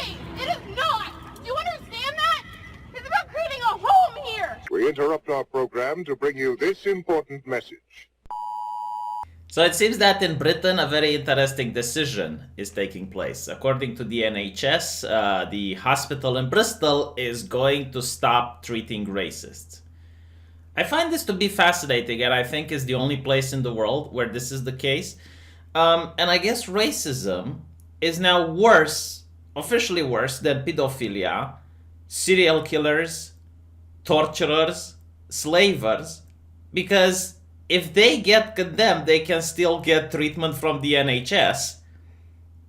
case. It is not. Do you understand that? It's about creating a home here. We interrupt our program to bring you this important message. So it seems that in Britain, a very interesting decision is taking place. According to the NHS, the hospital in Bristol is going to stop treating racists. I find this to be fascinating, and I think is the only place in the world where this is the case. And I guess racism is now worse, officially worse, than pedophilia, serial killers, torturers, slavers, because if they get condemned, they can still get treatment from the NHS.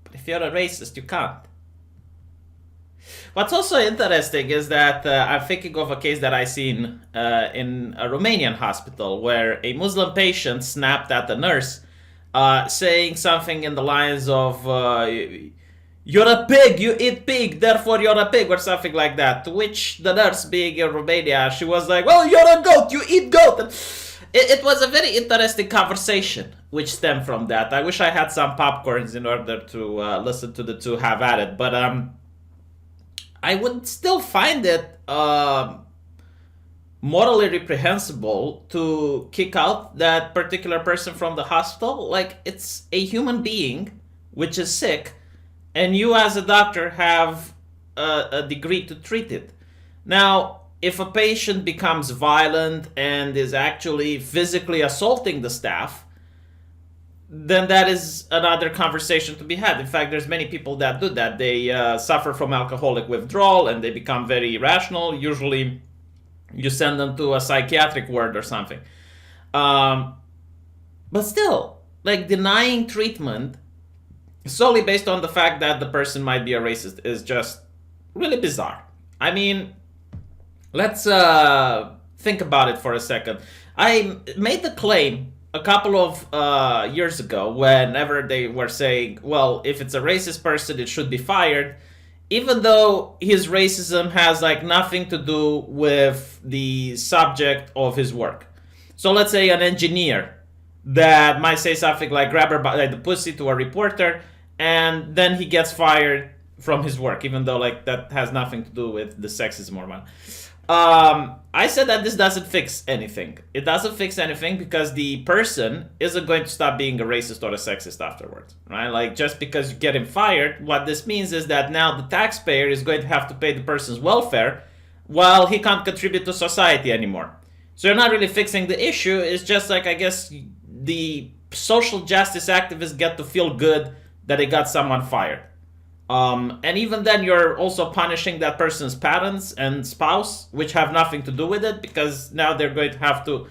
But if you're a racist, you can't. What's also interesting is that I'm thinking of a case that I seen in a Romanian hospital where a Muslim patient snapped at the nurse saying something in the lines of you're a pig, you eat pig, therefore you're a pig, or something like that. To which the nurse, being in Romania, she was like, well, you're a goat, you eat goat. And it was a very interesting conversation which stemmed from that. I wish I had some popcorns in order to listen to the two have at it, but I would still find it morally reprehensible to kick out that particular person from the hospital. Like, it's a human being which is sick, and you as a doctor have a degree to treat it. Now, if a patient becomes violent and is actually physically assaulting the staff, then that is another conversation to be had. In fact, there's many people that do that. They suffer from alcoholic withdrawal and they become very irrational. Usually you send them to a psychiatric ward or something. But still, like, denying treatment solely based on the fact that the person might be a racist is just really bizarre. I mean, let's think about it for a second. I made the claim a couple of years ago, whenever they were saying, well, if it's a racist person, it should be fired, even though his racism has like nothing to do with the subject of his work. So let's say an engineer that might say something like grab her by the pussy to a reporter, and then he gets fired from his work, even though like that has nothing to do with the sexism or whatnot. I said that this doesn't fix anything. It doesn't fix anything because the person isn't going to stop being a racist or a sexist afterwards, right? Like, just because you get him fired, what this means is that now the taxpayer is going to have to pay the person's welfare while he can't contribute to society anymore. So you're not really fixing the issue. It's just like, I guess, the social justice activists get to feel good that they got someone fired. And even then, you're also punishing that person's parents and spouse, which have nothing to do with it, because now they're going to have to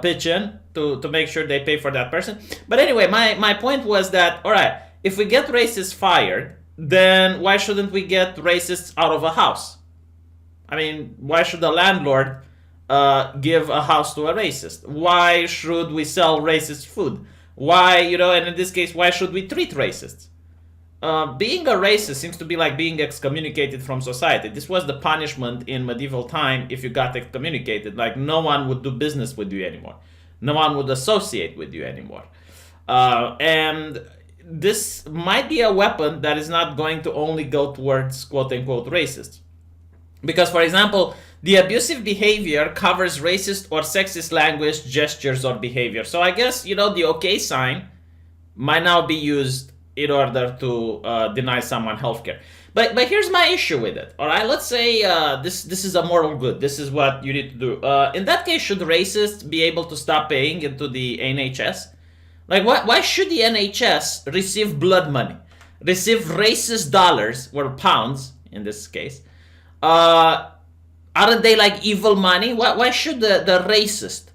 pitch in to make sure they pay for that person. But anyway, my point was that, all right, if we get racists fired, then why shouldn't we get racists out of a house? I mean, why should a landlord give a house to a racist? Why should we sell racist food? Why, and in this case, why should we treat racists? Being a racist seems to be like being excommunicated from society. This was the punishment in medieval time if you got excommunicated. Like, no one would do business with you anymore. No one would associate with you anymore. And this might be a weapon that is not going to only go towards quote-unquote racists. Because, for example, the abusive behavior covers racist or sexist language, gestures, or behavior. So I guess, the okay sign might now be used in order to deny someone healthcare. But here's my issue with it. All right, let's say this is a moral good. This is what you need to do. In that case, should racists be able to stop paying into the NHS? Like, why should the NHS receive blood money, receive racist dollars or pounds in this case? Aren't they like evil money? Why should the racist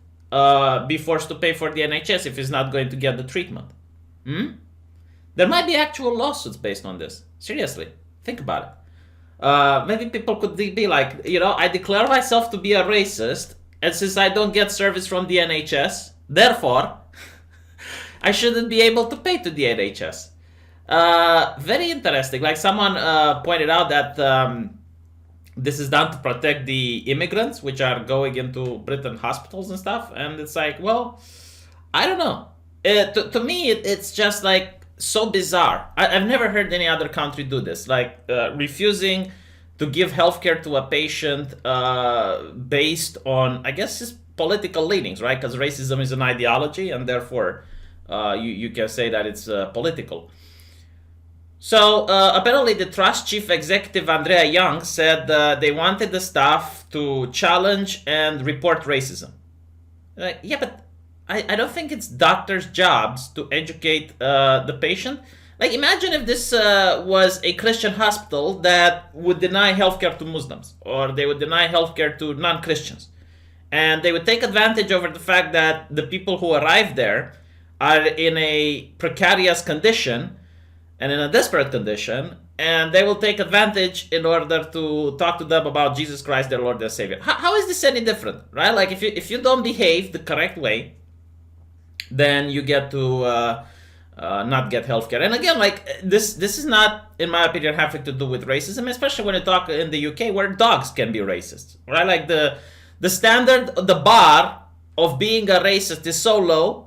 be forced to pay for the NHS if he's not going to get the treatment? There might be actual lawsuits based on this. Seriously, think about it. Maybe people could be like, I declare myself to be a racist, and since I don't get service from the NHS, therefore, I shouldn't be able to pay to the NHS. Very interesting. Like, someone pointed out that this is done to protect the immigrants which are going into Britain hospitals and stuff. And it's like, well, I don't know. To me, it's just like so bizarre. I've never heard any other country do this, like refusing to give healthcare to a patient based on, I guess, his political leanings, right? Because racism is an ideology, and therefore you can say that it's political. So apparently the trust chief executive Andrea Young said they wanted the staff to challenge and report racism. Yeah, but I don't think it's doctors' jobs to educate the patient. Like, imagine if this was a Christian hospital that would deny healthcare to Muslims, or they would deny healthcare to non-Christians. And they would take advantage over the fact that the people who arrive there are in a precarious condition and in a desperate condition, and they will take advantage in order to talk to them about Jesus Christ, their Lord, their Savior. How is this any different, right? Like, if you don't behave the correct way, then you get to not get healthcare. And again, like, this is not, in my opinion, having to do with racism, especially when you talk in the UK where dogs can be racist, right? Like, the standard, the bar of being a racist is so low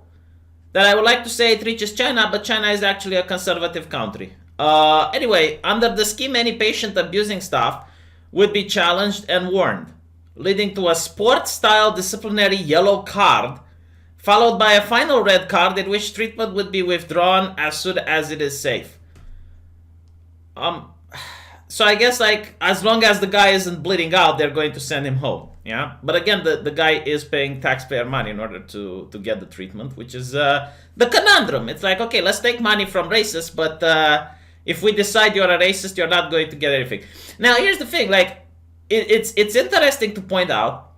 that I would like to say it reaches China, but China is actually a conservative country. Anyway, under the scheme, any patient abusing staff would be challenged and warned, leading to a sports-style disciplinary yellow card, followed by a final red card in which treatment would be withdrawn as soon as it is safe. So I guess, like, as long as the guy isn't bleeding out, they're going to send him home. Yeah, but again, the guy is paying taxpayer money in order to get the treatment, which is the conundrum. It's like, okay, let's take money from racists, but if we decide you're a racist, you're not going to get anything. Now, here's the thing, like, it's interesting to point out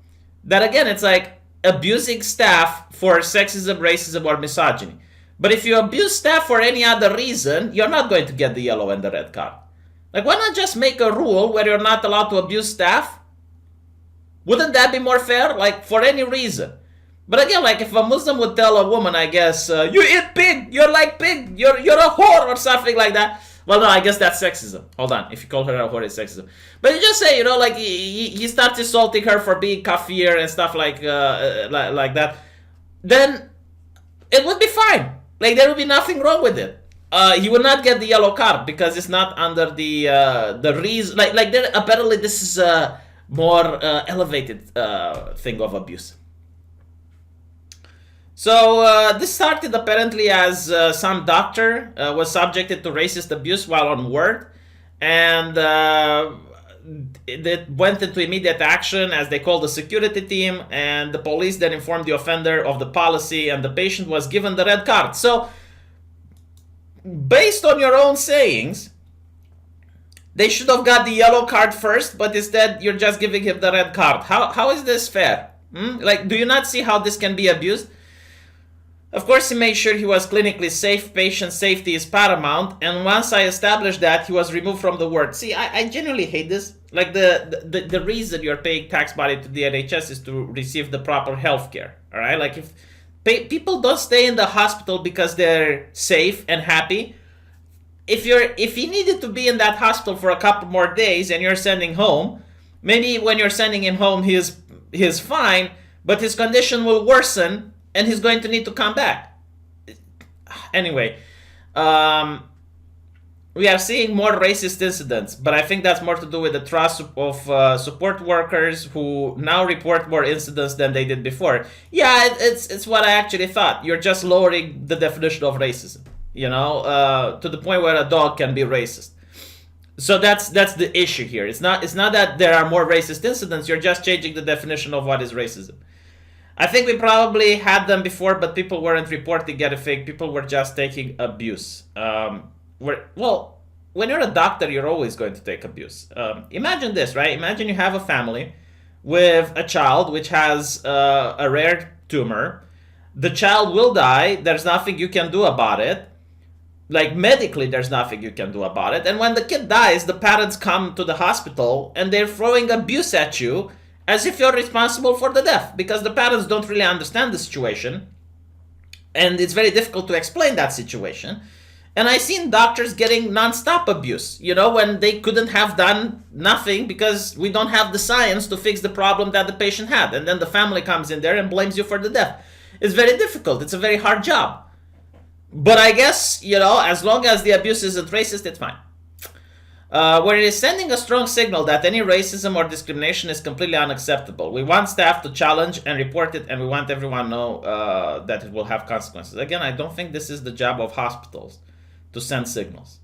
that, again, it's like abusing staff for sexism, racism, or misogyny. But if you abuse staff for any other reason, you're not going to get the yellow and the red card. Like, why not just make a rule where you're not allowed to abuse staff? Wouldn't that be more fair? Like, for any reason. But again, like, if a Muslim would tell a woman, I guess, you eat pig, you're like pig, you're a whore, or something like that. Well, no, I guess that's sexism. Hold on, if you call her a whore, it's sexism. But you just say, you know, like, he starts insulting her for being kafir and stuff like that. Then it would be fine. Like, there would be nothing wrong with it. He would not get the yellow card because it's not under the reason. Like there, apparently this is a more elevated thing of abuse. So this started apparently as some doctor was subjected to racist abuse while on ward, and it went into immediate action as they called the security team, and the police then informed the offender of the policy, and the patient was given the red card. So, based on your own sayings, they should have got the yellow card first, but instead you're just giving him the red card. How is this fair? Like, do you not see how this can be abused? Of course, he made sure he was clinically safe. Patient safety is paramount. And once I established that, he was removed from the ward. See, I genuinely hate this. Like, the reason you're paying tax money to the NHS is to receive the proper health care. All right? Like, if people don't stay in the hospital because they're safe and happy. If he needed to be in that hospital for a couple more days and you're sending home, maybe when you're sending him home, he's fine, but his condition will worsen and he's going to need to come back. Anyway, we are seeing more racist incidents, but I think that's more to do with the trust of support workers who now report more incidents than they did before. Yeah, it's what I actually thought. You're just lowering the definition of racism, you know, to the point where a dog can be racist. So that's the issue here. It's not that there are more racist incidents. You're just changing the definition of what is racism. I think we probably had them before, but people weren't reporting anything. People were just taking abuse. Well, when you're a doctor, you're always going to take abuse. Imagine this, right? Imagine you have a family with a child which has a rare tumor. The child will die. There's nothing you can do about it. Like, medically, there's nothing you can do about it. And when the kid dies, the parents come to the hospital and they're throwing abuse at you as if you're responsible for the death, because the parents don't really understand the situation. And it's very difficult to explain that situation. And I've seen doctors getting non-stop abuse, you know, when they couldn't have done nothing because we don't have the science to fix the problem that the patient had. And then the family comes in there and blames you for the death. It's very difficult. It's a very hard job. But I guess, you know, as long as the abuse isn't racist, it's fine. Where it is sending a strong signal that any racism or discrimination is completely unacceptable. We want staff to challenge and report it, and we want everyone to know that it will have consequences. Again, I don't think this is the job of hospitals to send signals.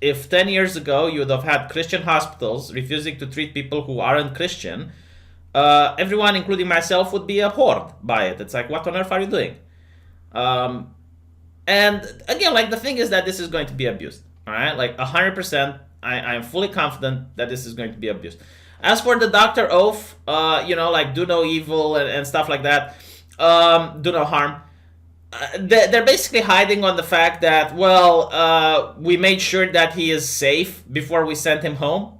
If 10 years ago you would have had Christian hospitals refusing to treat people who aren't Christian, everyone, including myself, would be abhorred by it. It's like, what on earth are you doing? And again, like, the thing is that this is going to be abused. All right, like 100%, I am fully confident that this is going to be abused. As for the doctor oath, you know, like, do no evil and stuff like that, do no harm. They're basically hiding on the fact that, well, we made sure that he is safe before we sent him home.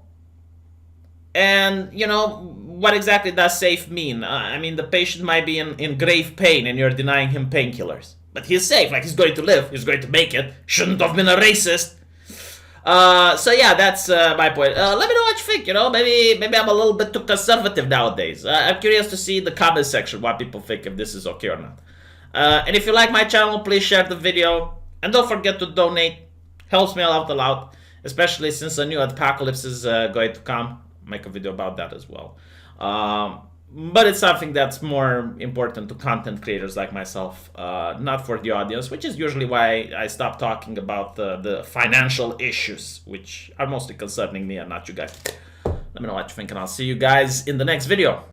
And, you know, what exactly does safe mean? I mean, the patient might be in grave pain and you're denying him painkillers. But he's safe, like, he's going to live, he's going to make it. Shouldn't have been a racist. So yeah, that's my point. Let me know what you think. You know, maybe I'm a little bit too conservative nowadays. I'm curious to see in the comment section what people think, if this is okay or not. And if you like my channel, please share the video, and don't forget to donate. Helps me out a lot, especially since a new apocalypse is going to come. Make a video about that as well. But it's something that's more important to content creators like myself, not for the audience, which is usually why I stop talking about the financial issues, which are mostly concerning me and not you guys. Let me know what you think, and I'll see you guys in the next video.